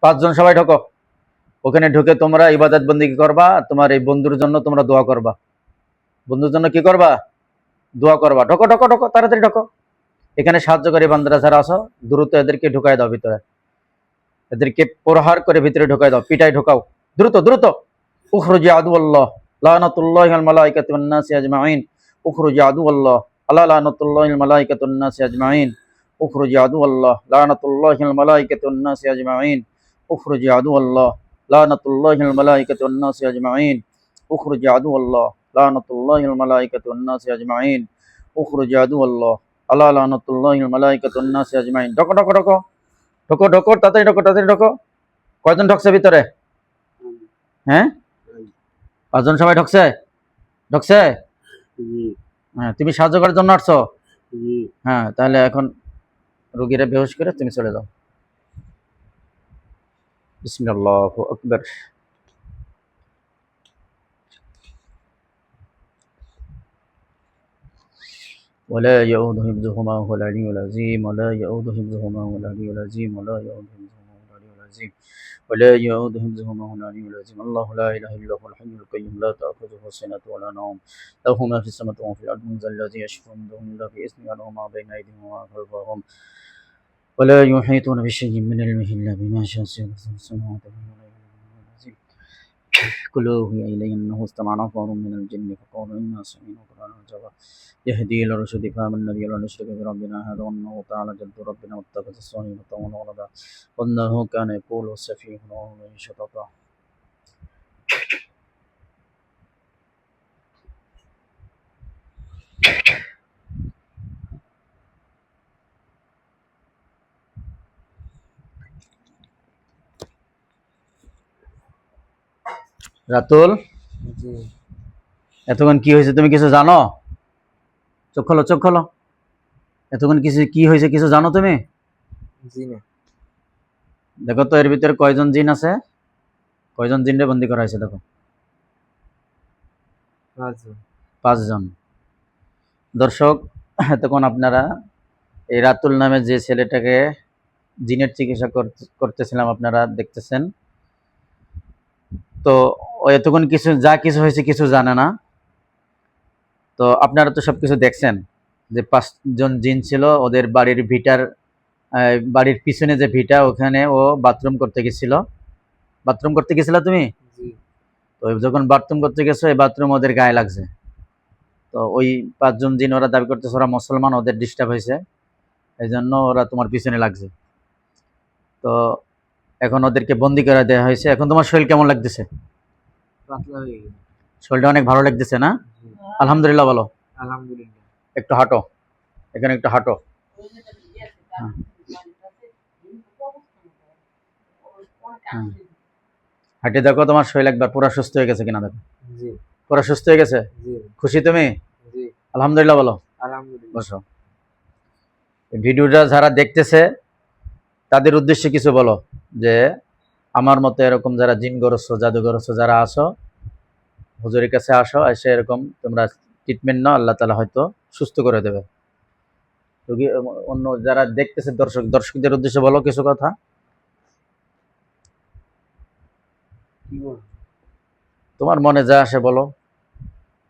5 জন সবাই ঢোকো। ওখানে ঢুকে তোমরা ইবাদত বন্দেগী করবা, তোমার এই বন্ধুর জন্য তোমরা দোয়া করবা। বন্ধুর জন্য কি করবা? দোয়া করবা। ঢোকো ঢোকো ঢোকো, তাড়াতাড়ি ঢোকো। এখানে সাহায্যকারী বান্দারা যারা আছো, দ্রুত এদেরকে ঢুকাই দাও ভিতরে। এদেরকে প্রহার করে ভিতরে ঢুকাই দাও, পিটাই ঢোকাও, দ্রুত দ্রুত। উখরুজি আদুয়াল্লাহ লানাতুল্লাহি আল মালাইকাতি ওয়ান নাসি আজমাইন। উখরুজি আদুয়াল্লাহ আলা লানাতুল্লাহি আল মালাইকাতি ওয়ান নাসি আজমাইন। উখরুজি আদুয়াল্লাহ লানাতুল্লাহি আল মালাইকাতি ওয়ান নাসি আজমাইন। উখরুজি আদুয়াল্লাহ লানাতুল্লাহি আল মালাইকাতি ওয়ান নাসি আজমাইন। উখরুজি আদুয়াল্লাহ লানাতুল্লাহি আল মালাইকাতি ওয়ান নাসি আজমাইন। উখরুজি আদুয়াল্লাহ আলা লানাতুল্লাহি আল মালাইকাতি ওয়ান নাসি আজমাইন। ঢোকো ঢোকো ঢোকো ঢোকো ঢোকো, তাড়াতাড়ি ঢোকো, তাড়াতাড়ি ঢোকো। কয়জন ঢুকছে ভিতরে? হ্যাঁ, 5 জন সবাই ঢুকছে? ঢুকছে? হ্যাঁ, তুমি সাহায্য করার জন্য আসছো? হ্যাঁ, তাহলে এখন রোগীরা বেহুশ করে তুমি চলে যাও। বিসমিল্লাহু আকবার। ولا يؤوده حفظهما وهو العلي العظيم. ولا يؤوده حفظهما وهو العلي العظيم. ولا يؤوده حفظهما وهو العلي العظيم. ولا يؤوده حفظهما وهو العلي العظيم. الله لا اله الا هو الحي القيوم لا تاخذه سنه ولا نوم له ما في السماوات وما في الارض من ذا الذي يشفع عنده الا باذنه يعلم ما بين ايديهم وما خلفهم ولا يحيطون بشيء من علمه الا بما شاء وسع السماوات والارض. كل أوحي إلي أنه استمع نفر من الجن فقالوا إنا سمعنا قرآنا عجبا يهدي إلى الرشد فآمنا به ولا نشرك بربنا هذا وأنه تعالى جد ربنا واتخذ صاحبة ولدا وأنه كان يقول سفيهنا وهو شططا. রাতুল, এতক্ষণ কি হয়েছে তুমি কিছু জানো? চোখ খোলো, চোখ খোলো। এতক্ষণ কিছু কি হয়েছে কিছু জানো তুমি? দেখো তো এর ভিতরে কয়জন জিন আছে, কয়জন জিনরে বন্দি করা হয়েছে দেখো। 5 জন। দর্শক, এতক্ষণ আপনারা এই রাতুল নামে যে ছেলেটাকে জিনের চিকিৎসা করতেছিলাম আপনারা দেখতেছেন। তো এতক্ষণ কিছু যা কিছু হয়েছে কিছু জানে না। তো আপনারা তো সবকিছু দেখছেন যে 5 জন জিন ছিল, ওদের বাড়ির ভিটার বাড়ির পিছনে যে ভিটা ওখানে ও বাথরুম করতে গেছিল। বাথরুম করতে গেছিল তুমি? তো যখন বাথরুম করতে গেছো এই বাথরুম ওদের গায়ে লাগছে। তো ওই 5 জন জিন ওরা দাবি করতেছে ওরা মুসলমান, ওদের ডিস্টার্ব হয়েছে, এই জন্য ওরা তোমার পিছনে লাগছে। তো এখন ওদেরকে বন্দি করে দেওয়া হয়েছে। এখন তোমার শরীর কেমন লাগতেছে? শরীরটা অনেক ভালো লাগতেছে না? আলহামদুলিল্লাহ বলো। আলহামদুলিল্লাহ। একটু হাঁটো, এখানে একটু হাঁটো। হাঁটে দেখো তোমার শরীর একবার পুরো সুস্থ হয়ে গেছে কিনা দেখো। পুরো সুস্থ হয়ে গেছে? খুশি তুমি? আলহামদুলিল্লাহ বলো। আলহামদুলিল্লাহ। বসো। ভিডিওটা যারা দেখতেছে তাদের উদ্দেশ্যে কিছু বলো, যে আমার মতো এরকম যারা জিনগ্রস্ত জাদুগ্রস্ত যারা আসো হুজুরের কাছে আসো, এসে এরকম তোমরা ট্রিটমেন্ট নাও, আল্লাহ তাআলা হয়তো সুস্থ করে দেবে। রোগী অন্য যারা দেখতেছে দর্শকদের উদ্দেশ্যে বলো কিছু কথা। তোমার মনে যা আসে বলো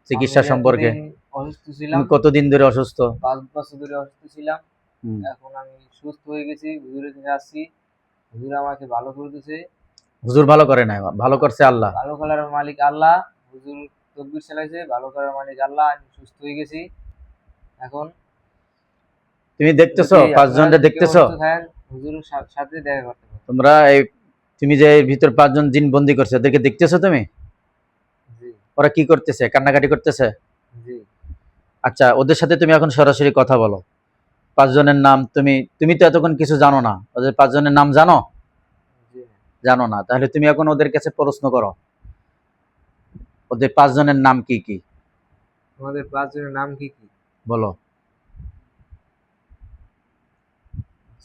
চিকিৎসা সম্পর্কে। অসুস্থ ছিলাম। তুমি কতদিন ধরে অসুস্থ? 5 বছর ধরে অসুস্থ ছিলাম। এখন আমি সুস্থ হয়ে গেছি, হুজুরের কাছে আসছি, হুজুর আমাকে ভালো করে দিয়েছে। হুজুর ভালো করে নাই, ভালো করছে আল্লাহ। ভালো করার মালিক আল্লাহ। হুজুর তকবীর চালাইছে, ভালো করার মালিক আল্লাহ। আমি সুস্থ হয়ে গেছি। এখন তুমি দেখতেছো 5 জনকে দেখতেছো? হুজুরের সাথে দেখা করতে পারো। তোমরা এই তুমি যে এর ভিতর 5 জন জিন বন্দি করছে ওদেরকে দেখতেছো তুমি? জি। ওরা কি করতেছে? কান্নাকাটি করতেছে? জি। আচ্ছা, ওদের সাথে তুমি এখন সরাসরি কথা বলো। 5 জনের নাম তুমি তো এতক্ষণ কিছু জানো না, ওদের 5 জনের নাম জানো? জানো না, তাহলে তুমি এখন ওদের কাছে প্রশ্ন করো ওদের 5 জনের নাম কি কি। আমাদের 5 জনের নাম কি কি বলো।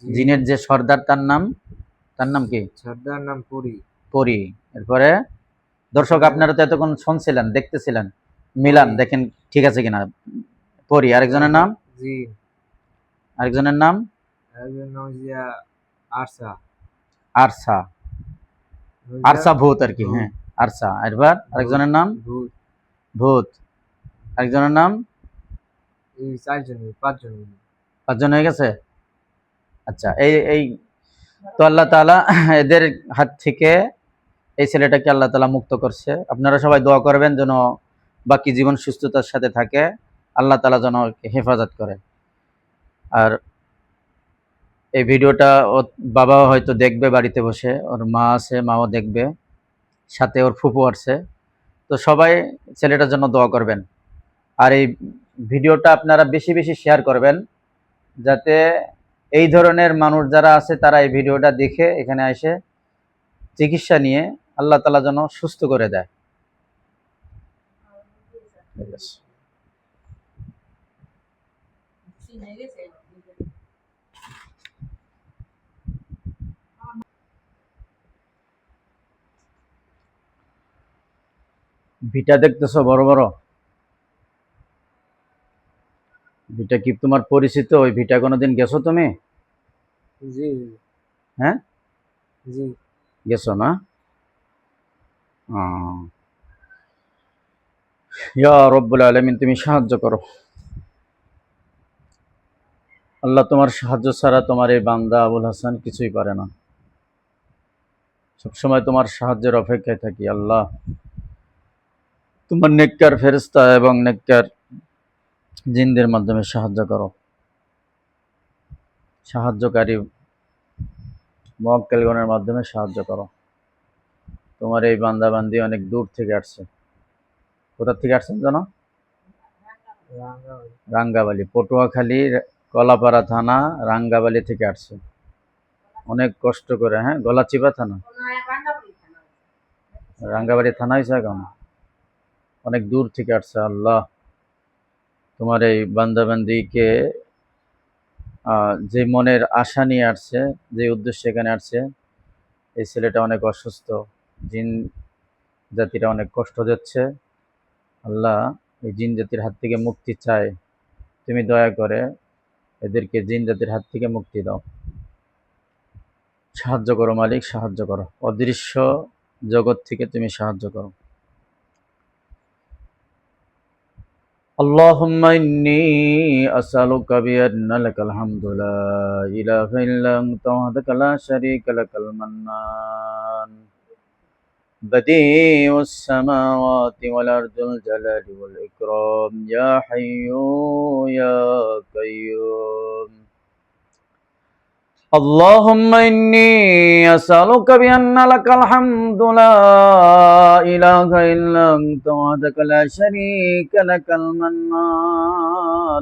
জিনের যে সর্দার তার নাম কি? সর্দার নাম পরি। পরি। এরপরে দর্শক আপনারা তো এতক্ষণ শুনছিলেন দেখতেছিলেন, মিলান দেখেন ঠিক আছে কিনা। পরি। আরেকজনের নাম? জি। আরেকজনের নাম? আরেকজনের নাম আরসা। আরসা। আরসা ভূত আর কি, হ্যাঁ আরসা। এবার আরেকজনের নাম ভূত। ভূত, আরেকজনের নাম, এই 4 জন, 5 জন। 5 জন হয়ে গেছে। আচ্ছা, এই এই তো আল্লাহ তাআলা এদের হাত থেকে এই ছেলেটাকে আল্লাহ তাআলা মুক্ত করছে। আপনারা সবাই দোয়া করবেন যেন বাকি জীবন সুস্থতার সাথে থাকে, আল্লাহ তাআলা যেন ওকে হেফাজত করে। আর এই ভিডিওটা ওর বাবাও হয়তো দেখবে বাড়িতে বসে, ওর মা আছে, মাও দেখবে, সাথে ওর ফুফু আছে। তো সবাই ছেলেটার জন্য দোয়া করবেন। আর এই ভিডিওটা আপনারা বেশি বেশি শেয়ার করবেন, যাতে এই ধরনের মানুষ যারা আছে তারা এই ভিডিওটা দেখে এখানে এসে চিকিৎসা নিয়ে আল্লাহ তাআলা যেন সুস্থ করে দেয়। ঠিক আছে। ভিটা দেখতেছো বড় বড়, ভিটা কি তোমার পরিচিত? ওই ভিটা কোনোদিন গেছো তুমি? জি হ্যাঁ, জি। গেছো না? আহ, ইয়া রব্বুল আলামিন, তুমি সাহায্য করো আল্লাহ। তোমার সাহায্য ছাড়া তোমার এই বান্দা আবুল হাসান কিছুই পারে না। সবসময় তোমার সাহায্যের অপেক্ষায় থাকি আল্লাহ। তোমার নেককার ফেরেশতা এবং নেককার জিনদের মাধ্যমে সাহায্য করো। সাহায্যকারী মুয়াক্কেলগণের মাধ্যমে সাহায্য করো। তোমার এই বান্দা বান্দি অনেক দূর থেকে আসছে। কোথা থেকে আসছেন জানো? রাঙ্গামাটি। রাঙ্গাবালি, পটুয়াখালী, কলাপাড়া থানা, রাঙ্গাবালি থেকে আসছে অনেক কষ্ট করে। হ্যাঁ, গলাচিপা থানা, রাঙ্গাবাড়ি থানা হয়েছে এখন। অনেক দূর থেকে আসছে আল্লাহ। তোমার এই বান্দাবান্দিকে যে মনের আশা নিয়ে আসছে, যে উদ্দেশ্যে এখানে আসছে, এই ছেলেটা অনেক অসুস্থ, জিন জাতিরা অনেক কষ্ট দিচ্ছে আল্লাহ। এই জিন জাতির হাত থেকে মুক্তি চায়, তুমি দয়া করে এদেরকে জিন জাতির হাত থেকে মুক্তি দাও। সাহায্য করো মালিক, সাহায্য করো। অদৃশ্য জগৎ থেকে তুমি সাহায্য করো। اللهم إني أسألك بأن لك الحمد لا إله إلا أنت وحدك لا شريك لك المنان بديع السماوات والأرض الجلال والإكرام يا حي يا قيوم. اللهم إني أسألك بأن لك الحمد لا إله إلا أنت وحدك لا شريك لك المنان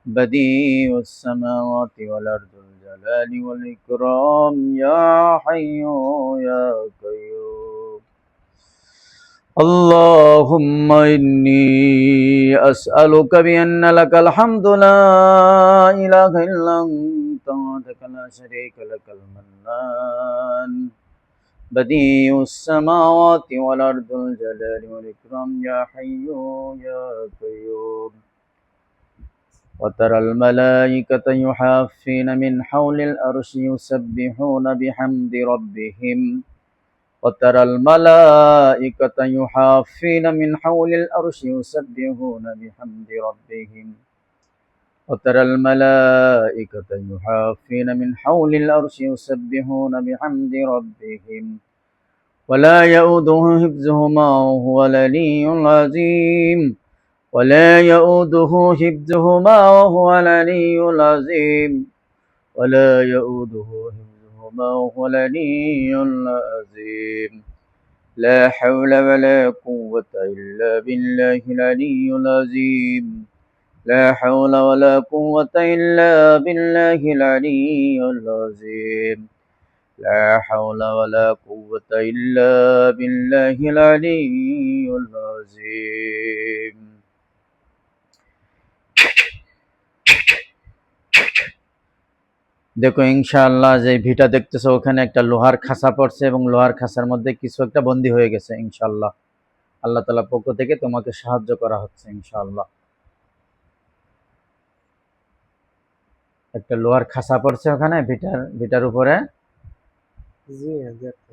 بديع السماوات والأرض الجلال والإكرام يا حي يا قيوم. اللهم إني أسألك بأن لك الحمد لا إله إلا أنت وحدك لا شريك لك المنان بديع السماوات والأرض الجلال والإكرام يا حي يا قيوم. وترى الملائكة يحافين من حول الأرش يسبحون بحمد ربهم وترى الملائكة يحافين من حول الأرش يسبحون بحمد ربهم وترى الملائكة يحافين من حول الأرش يسبحون بحمد ربهم ولا يؤوده حفظهما وهو العلي العظيم ولا يؤوده حفظهما وهو العلي العظيم ولا يؤوده حفظهما وهو العلي العظيم. لا حول ولا قوة إلا بالله العلي العظيم. لا حول ولا قوة إلا بالله العلي العظيم. لا حول ولا قوة إلا بالله العلي العظيم. দেখো ইনশাআল্লাহ, যে ভিটা দেখতেছো ওখানে একটা লোহার খাঁচা পড়ছে এবং লোহার খাঁচার মধ্যে কিছু একটা বন্দী হয়ে গেছে। ইনশাআল্লাহ আল্লাহ তাআলার পক্ষ থেকে তোমাকে সাহায্য করা হচ্ছে ইনশাআল্লাহ। একটা লোহার খাঁচা পড়ছে ওখানে ভিটার উপরে। জি দেখতে।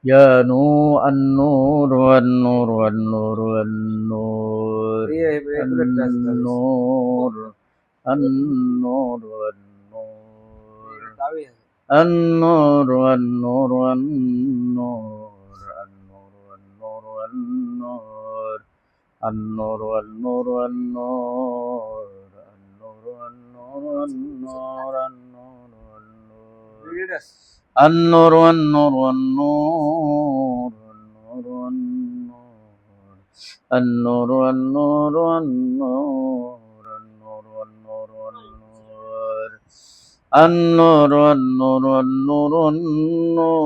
ইয়া নূ আন-নূর ওয়ান-নূর ওয়ান-নূর ওয়ান-নূর এগুলো একটা আছে তাবিজ। আন-নূর আন-নূর ওয়ান-নূর তাবিজ আছে। النور والنور والنور النور والنور والنور النور والنور والنور النور والنور والنور এগুলো আছে। النور والنور والنور النور والنور النور والنور والنور النور والنور والنور النور والنور والنور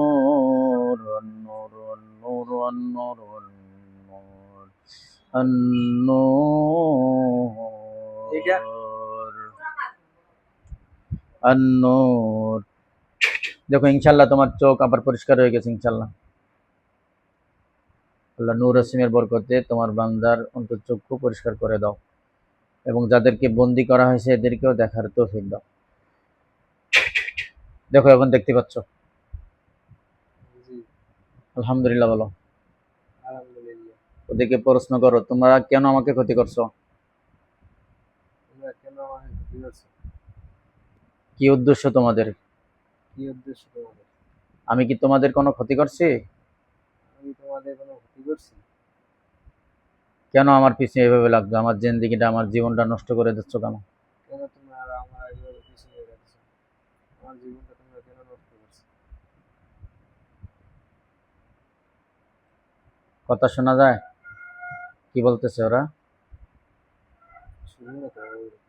والنور النور والنور والنور والنور এটা النور النور দেখো ইনশাআল্লাহ তোমার চোখ আবার পরিষ্কার হয়ে গেছে ইনশাআল্লাহ। আল্লাহ নূর আসিমের বরকতে তোমার বান্দার অন্তর্চক্ষু পরিষ্কার করে দাও এবং যাদেরকে বন্দি করা হয়েছে এদেরকেও দেখার তৌফিক দাও। দেখো এখন দেখতে পাচ্ছ। জি আলহামদুলিল্লাহ বলো। আলহামদুলিল্লাহ। ওদেরকে প্রশ্ন করো তোমরা কেন আমাকে ক্ষতি করছো, তোমরা কেন আমাকে ক্ষতি করছো? কি উদ্দেশ্য তোমাদের? কি উদ্দেশ্য তোমাদের? আমি কি তোমাদের কোনো ক্ষতি করছি? আমি তোমাদের কোনো ক্ষতি করছি? কেন আমার পিছনে এভাবে লাগছো? আমার জিন্দেগিটা আমার জীবনটা নষ্ট করে দিচ্ছ কেন? কেন তোমরা আমার এইভাবে পিছনে রাখছো? আমার জীবনটা তোমরা কেন নষ্ট করছো? কথা শোনা যায়? কি বলতেছে ওরা? শুনি না তো ওই কথা।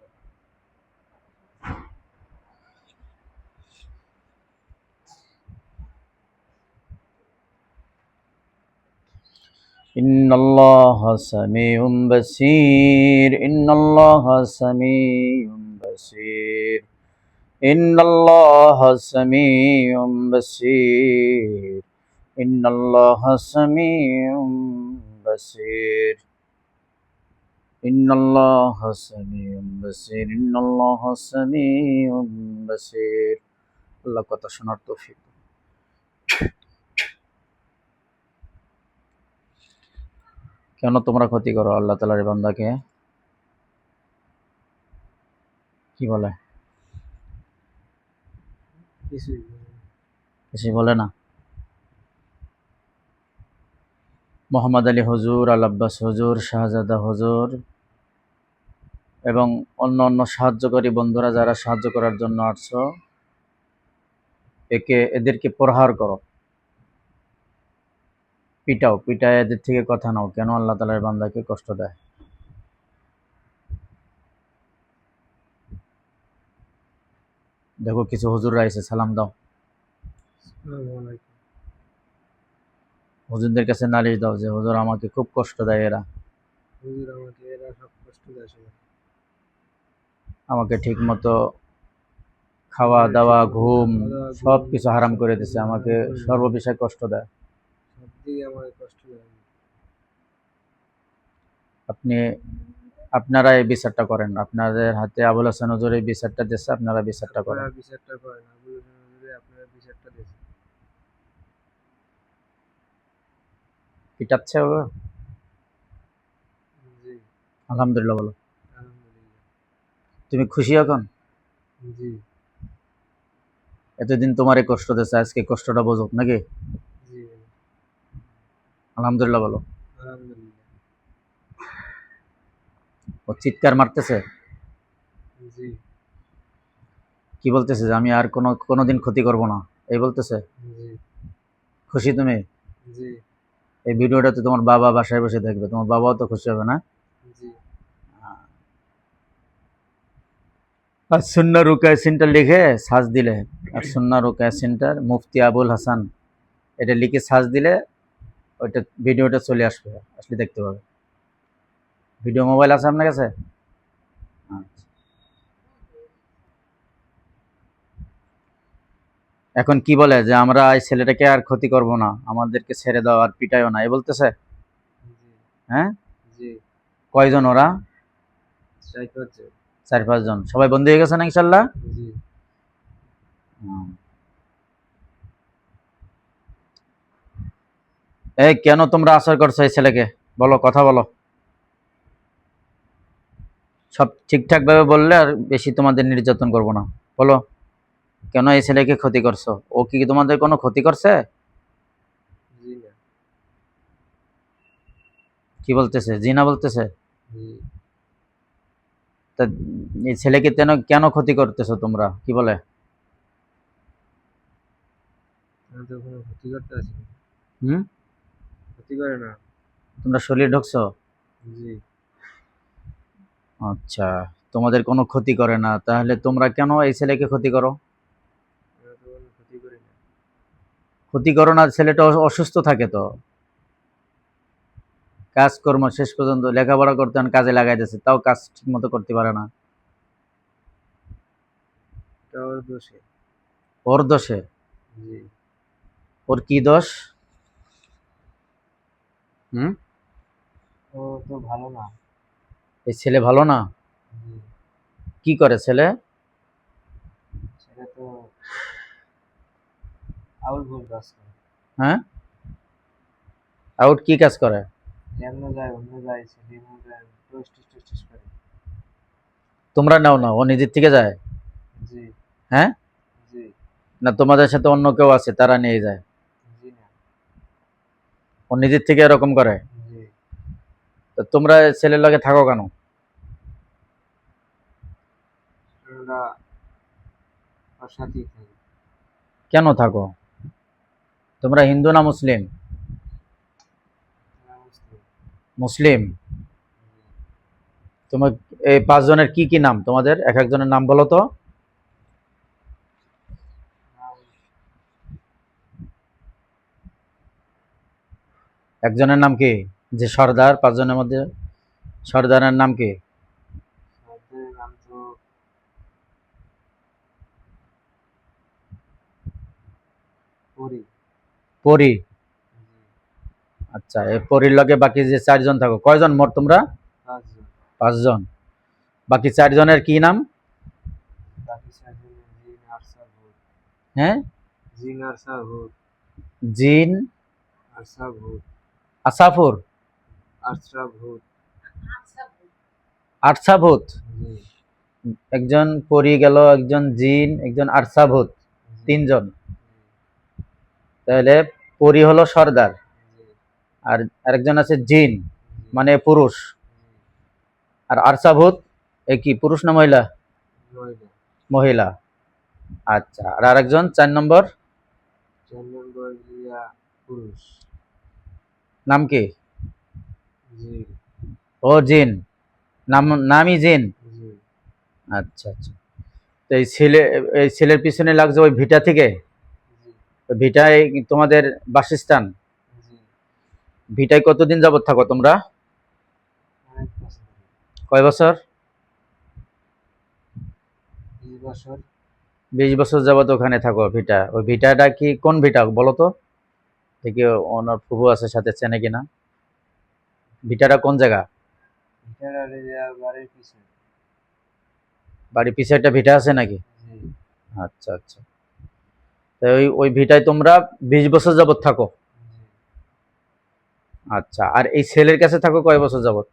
إن الله سميع بصير إن الله سميع بصير إن الله سميع بصير إن الله سميع بصير إن الله سميع بصير إن الله سميع بصير আল্লাহ কথা শোনার তৌফিক। কেন তোমরা ক্ষতি করো আল্লাহ তাআলার বান্দাকে? কি বলে? কিছুই না। কিছু বলে না। মোহাম্মদ আলী হুজুর, আল আব্বাস হুজুর, শাহজাদা হুজুর এবং অন্য অন্য সাহায্যকারী বন্ধুরা যারা সাহায্য করার জন্য আসছো, এদেরকে প্রহার করো, পিটাও, পিটায় এদের থেকে কথা নাও। কেন আল্লাহ তাআলার বান্দাকে কষ্ট দেয়? দেখো কিছু হুজুররা এসে সালাম দাও, আসসালামু আলাইকুম। হুজুরদের কাছে নালিশ দাও যে হুজুর আমাকে খুব কষ্ট দেয় এরা, হুজুর আমাকে এরা সব কষ্ট দেয় সবাই। আমাকে ঠিক মতো খাওয়া দাওয়া ঘুম সব কিছু হারাম করে দিছে, আমাকে সর্ব বিষয়ে কষ্ট দেয়। সব দিকে আমাকে কষ্ট দেয়। আপনারা এই বিচারটা করেন, আপনাদের হাতে আবুল হাসান হুজুর এই বিচারটা দিচ্ছে, আপনারা বিচারটা করেন। আপনারা বিচারটা করেন, আবুল হাসান হুজুরে আপনারা বিচারটা দিয়েছেন। পিটাচ্ছে ওরা? জি আলহামদুলিল্লাহ বলো। আলহামদুলিল্লাহ। তুমি খুশি এখন? জি এতদিন তোমার এই কষ্ট দিচ্ছে, আজকে কষ্টটা বোঝো নাকি? জি আলহামদুলিল্লাহ বলো। আলহামদুলিল্লাহ। ও চিৎকার মারতেছে, জি কি বলতেছে যে আমি আর কোনোদিন ক্ষতি করব না, এই বলতেছে। জি খুশি তুমি? জি এই ভিডিওটা তো তোমার বাবা বাসায় বসে দেখবে, তোমার বাবাও তো খুশি হবে না? জি আর সুন্নাহ রুকায়া সেন্টার লিখে সার্চ দিলে, আর সুন্নাহ রুকায়া সেন্টার মুফতি আবুল হাসান এটা লিখে সার্চ দিলে ওইটা ভিডিওটা চলে আসবে, আসলে দেখতে পাবে। ভিডিও মোবাইল আছে আপনার কাছে? আচ্ছা। এখন কি বলে যে আমরা এই ছেলেটাকে আর ক্ষতি করব না, আমাদেরকে ছেড়ে দাও আর পিটাইও না, এই বলতেছে। জি হ্যাঁ, জি কয়জন ওরা? 4-5 জন। 4-5 জন, সবাই বন্দী হয়ে গেছে না ইনশাল্লাহ? জি হুম। এই কেন তোমরা আচার করছো এই ছেলেকে? বলো, কথা বলো। সব ঠিকঠাক ভাবে বললে আর বেশি তোমাদের নির্যাতন করব না। বলো, কেন এই ছেলেকে ক্ষতি করছো? ও কি তোমাদের কোনো ক্ষতি করছে? জি না। কি বলতেছে? জি না বলতেছে? জি। তা এই ছেলেকে কেন কেন ক্ষতি করতেছো তোমরা? কি বলে? আমি তো কোনো ক্ষতি করতে আসি না। হুম? ক্ষতি করে না। তোমরা শরীরে ঢুকছো? জি। আচ্ছা, তোমাদের কোনো ক্ষতি করে না, তাহলে তোমরা কেন এই ছেলেকে ক্ষতি করো? আমি তো কোনো ক্ষতি করি না। ক্ষতি করো না, ছেলেটা অসুস্থ থাকে তো। কাজকর্ম শেষ পর্যন্ত লেখাপড়া করতে কাজে লাগাই দিয়েছে, তাও কাজ ঠিক মতো করতে পারে না। এটা ওর দোষে। ওর দোষে? জি। ওর কি দোষ? হুম? ও তো ভালো না। এই ছেলে ভালো না? জি। কি করে ছেলে? সেটা তো আউল ভুল কাজ করে। হ্যাঁ, আউট কি কাজ করে? এমন যায় অন্য যায় সেদিন টোস্ট টোস্ট করে। তোমরা নাও না, ও নিজের থেকে যায়? জি। হ্যাঁ? জি। না তোমাদের সাথে অন্য কেউ আছে তারা নিয়ে যায়? জি না। ও নিজের থেকে এরকম করে? জি। তো তোমরা ছেলের লগে থাকো কেন? আমরা ওর সাথেই থাকি। কেন থাকো? তোমরা হিন্দু না মুসলিম? আমরা মুসলিম। মুসলিম। জি। তোমার এই পাঁচজনের কি কি নাম? তোমাদের এক একজনের নাম বলো তো। নাম একজনের নাম কি? যে সর্দার, পাঁচজনের মধ্যে সর্দারের নাম কি? সর্দারের নাম তো পরি। পরি। জি। আচ্ছা, এই পরির লগে বাকি যে চারজন থাকো, কয়জন মোট তোমরা? 5 জন। পাঁচজন। বাকি চারজনের কি নাম? বাকি 4 জনের জিন আরসার ভূত। হ্যাঁ? জিন আরসার ভূত। জিন আরসার ভূত। আসাফুর। আরসা ভূত। আরসাভূত। জি। একজন পরি গেল, একজন জিন, একজন আরসাভূত। জি। তিনজন। জি। তাহলে পরি হলো সর্দার, জি। আর আরেকজন আছে জিন, জি। মানে পুরুষ। জি। আর আরসাভূত এ কি পুরুষ না মহিলা? মহিলা। মহিলা। আচ্ছা, আর আরেকজন 4 নম্বর 4 নম্বর ইয়া পুরুষ। নাম কি? জি। ও জিন। নামই জিন। জি। আচ্ছা আচ্ছা। তো এই ছেলের পিছনে লাগছে ওই ভিটা থেকে? জি। ওই ভিটায় তোমাদের বাসস্থান? জি। ভিটায় কতদিন যাবত থাকো তোমরা? অনেক বছর ধরে। কয় বছর? 20 বছর। 20 বছর যাবত ওখানে থাকো ভিটা। ওই ভিটাটা কি কোন ভিটা বলো তো? দেখি ওনার ফুফু আছে সাথে, চেনে কিনা। ভিটাটা কোন জায়গা? এটার আরে বাড়ির পিছনে। বাড়ির পিছে একটা ভিটা আছে নাকি? জি। আচ্ছা আচ্ছা। তো ওই ভিটায় তোমরা 20 বছর যাবত থাকো? জি। আচ্ছা, আর এই ছেলের কাছে থাকো কয় বছর যাবত?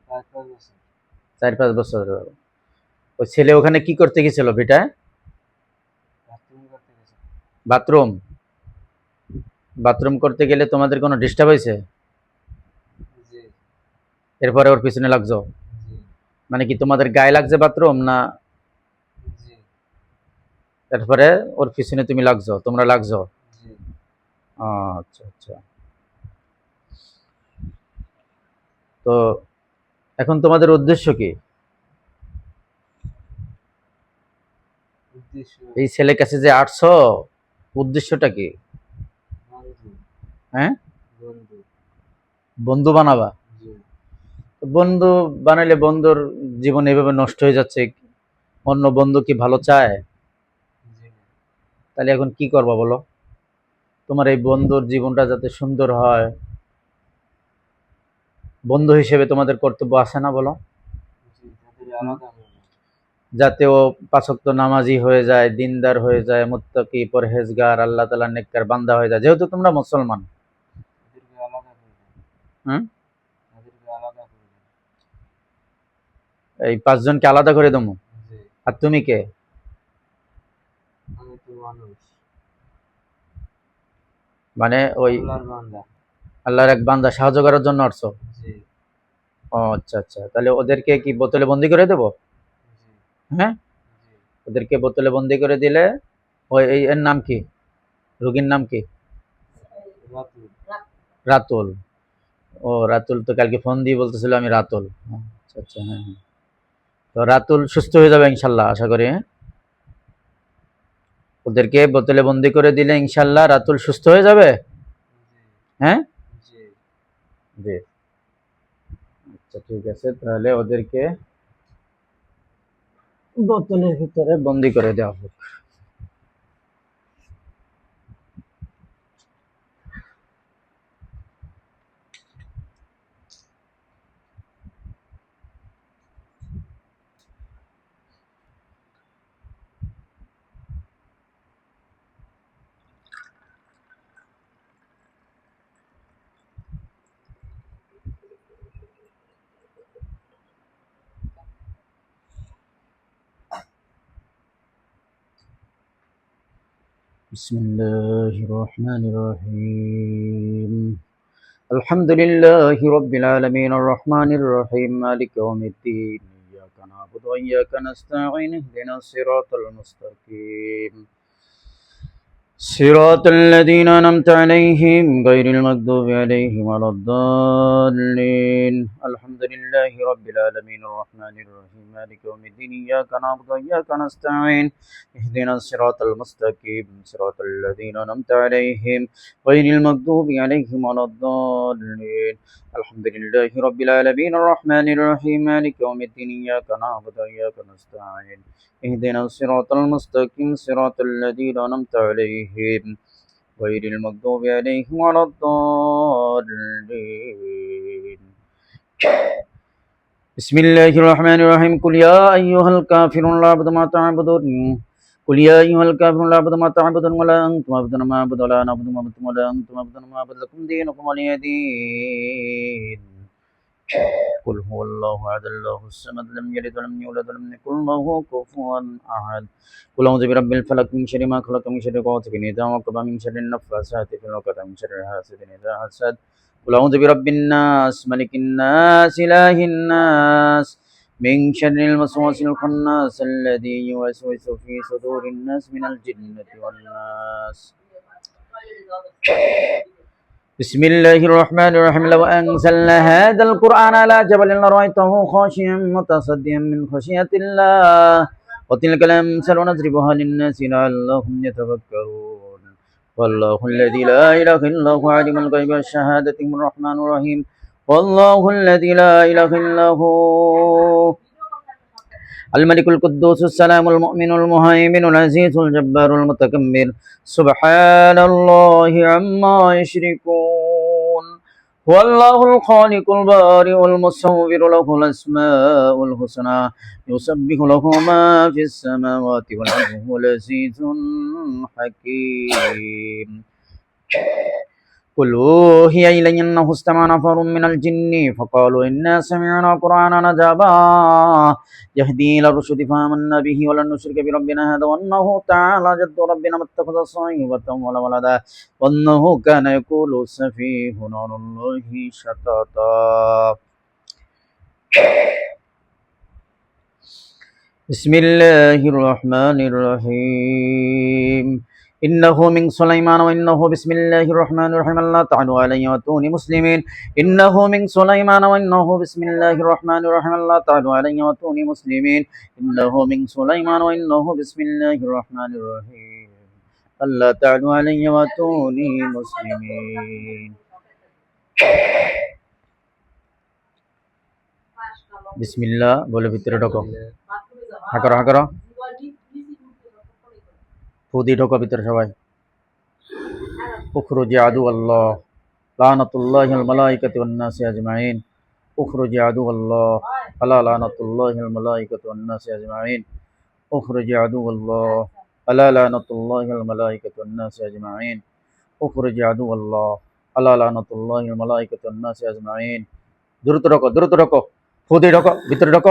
4-5 বছর। 4-5 বছর যাবত। ওই ছেলে ওখানে কি করতে গেছিল ভিটায়? বাথরুম করতে গেছে। বাথরুম? বাথরুম করতে গেলে তোমাদের কোনো ডিস্টার্ব হয়েছে? জি। এরপরে ওর পিছনে লাগছো? জি। মানে কি তোমাদের গায়ে লাগছে বাথরুম না? জি। এরপরে ওর পিছনে তুমি লাগছো, তোমরা লাগছো? জি। আচ্ছা আচ্ছা। তো এখন তোমাদের উদ্দেশ্য কি? উদ্দেশ্য এই ছেলের কাছে যে আসছো, উদ্দেশ্যটা কি? বন্ধু। হ্যাঁ? বন্ধু। বন্ধু বানাবা? জি। তো বন্ধু বানাইলে বন্ধুর জীবন এভাবে নষ্ট হয়ে যাচ্ছে, অন্য বন্ধু কি ভালো চায়? জি না। তাহলে এখন কি করবা বলো? তোমার এই বন্ধুর জীবনটা যাতে সুন্দর হয়, বন্ধু হিসেবে তোমাদের কর্তব্য আছে না বলো? জি, তাদের হুম? আলাদা হয়ে যায়। যাতে ও 5 ওয়াক্ত নামাজি হয়ে যায়, দিনদার হয়ে যায়, মুত্তাকি, পরহেজগার, আল্লাহ তাআলার নেককার বান্দা হয়ে যায়, যেহেতু তোমরা মুসলমান। তাদেরকে হুম? তাদেরকে আলাদা করে দেন। এই 5 জনকে আলাদা করে দেবো। জি, আর তুমি কে? আমি তো মানুষ, মানে ওই আল্লাহর বান্দা। আল্লাহর এক বান্দা, সাহায্য করার জন্য আসছো? জি, ও আচ্ছা আচ্ছা, তাহলে ওদেরকে কি বোতলে বন্দি করে দেবো? জি, হ্যাঁ, জি। ওদেরকে বোতলে বন্দি করে দিলে ওই এর নাম কি, রোগীর নাম কি? রাতুল। রাতুল। ও রাতুল তো কালকে ফোন দিয়ে বলতেছিল আমি রাতুল। আচ্ছা আচ্ছা, হ্যাঁ হ্যাঁ। তো রাতুল সুস্থ হয়ে যাবে ইনশাল্লাহ, আশা করি। হ্যাঁ, ওদেরকে বোতলে বন্দি করে দিলে ইনশাল্লাহ রাতুল সুস্থ হয়ে যাবে। জি, হ্যাঁ, জি। জি। আচ্ছা ঠিক আছে, তাহলে ওদেরকে বোতলের ভিতরে বন্দি করে দেওয়া হোক। بسم الله الرحمن الرحيم. الحمد لله رب العالمين الرحمن الرحيم مالك يوم الدين إياك نعبد وإياك نستعين اهدنا الصراط المستقيم صراط الذين أنعمت عليهم غير المغضوب عليهم ولا الضالين. الحمد لله رب العالمين الرحمن الرحيم مالك يوم الدين إياك نعبد وإياك نستعين اهدنا الصراط المستقيم صراط الذين أنعمت عليهم غير المغضوب عليهم ولا الضالين. الحمد لله رب العالمين الرحمن الرحيم مالك يوم الدين إياك نعبد وإياك نستعين اهدنا الصراط المستقيم صراط الذين أنعمت عليهم غير المغضوب عليهم ولا الضالين. بسم الله الرحمن الرحيم. قل يا أيها الكافرون لا أعبد ما تعبدون. قل يا أيها الكافرون لا أعبد ما تعبدون ولا أنتم عبدون ما أعبد ولا أنا أعبد ما عبدتم ولا أنتم عبدون ما أعبد لكم دينكم ولي دين. قل هو الله أحد الله الصمد لم يلد ولم يولد ولم يكن له كفوا أحد. قل أعوذ برب الفلق من شر ما خلق من شر غاسق إذا وقب من شر النفاثات في العقد من شر حاسد إذا حسد. قل أعوذ برب الناس ملك الناس إله الناس من شر الوسواس الخناس الذي يوسوس في صدور الناس من الجنة والناس. بسم الله الرحمن الرحيم. لو أنزلنا هذا القرآن على جبل لرأيته خاشعا متصدعا من خشية الله وتلك الأمثال نضربها للناس لعلهم يتفكرون. والله الذي لا إله إلا هو عالم الغيب والشهادة هو الرحمن الرحيم. والله الذي لا إله إلا هو الملك القدوس السلام المؤمن المهيمن العزيز الجبار المتكبر سبحان الله عما يشركون. هو الله الخالق البارئ المصور له الأسماء الحسنى يسبح له ما في السماوات والأرض هو العزيز الحكيم. قل أوحي إلي أنه استمع نفر من الجن فقالوا إنا سمعنا قرآنا عجبا يهدي إلى الرشد فآمنا به ولن نشرك بربنا أحدا وأنه تعالى جد ربنا ما اتخذ صاحبة ولا ولدا وأنه كان يقول سفيهنا على الله شططا. بسم الله الرحمن الرحيم. إنه من سليمان وإنه بسم الله الرحمن الرحيم الله تعالوا علي وأتوني مسلمين. إنه من سليمان وإنه بسم الله الرحمن الرحيم الله تعالوا علي وأتوني مسلمين. إنه من سليمان وإنه بسم الله الرحمن الرحيم الله تعالوا علي وأتوني مسلمين. بسم الله বলে ভিতরে ঢোকো, হাঁকড়ো হাঁকড়ো, ফুদি ঢোকো ভিতরে সবাই। اخرج عدو الله لعنة الله الملائكة والناس أجمعين. اخرج عدو الله ألا لعنة الله الملائكة والناس أجمعين. اخرج عدو الله ألا لعنة الله الملائكة والناس أجمعين. اخرج عدو الله আলা লানাতুল্লাহি ওয়া মালাইকাতিহি ওয়ান নাসি আজমাইন। দ্রুত ঢোকো, দ্রুত ঢোকো, ফু দিয়ে ঢোকো, ভিতরে ঢোকো।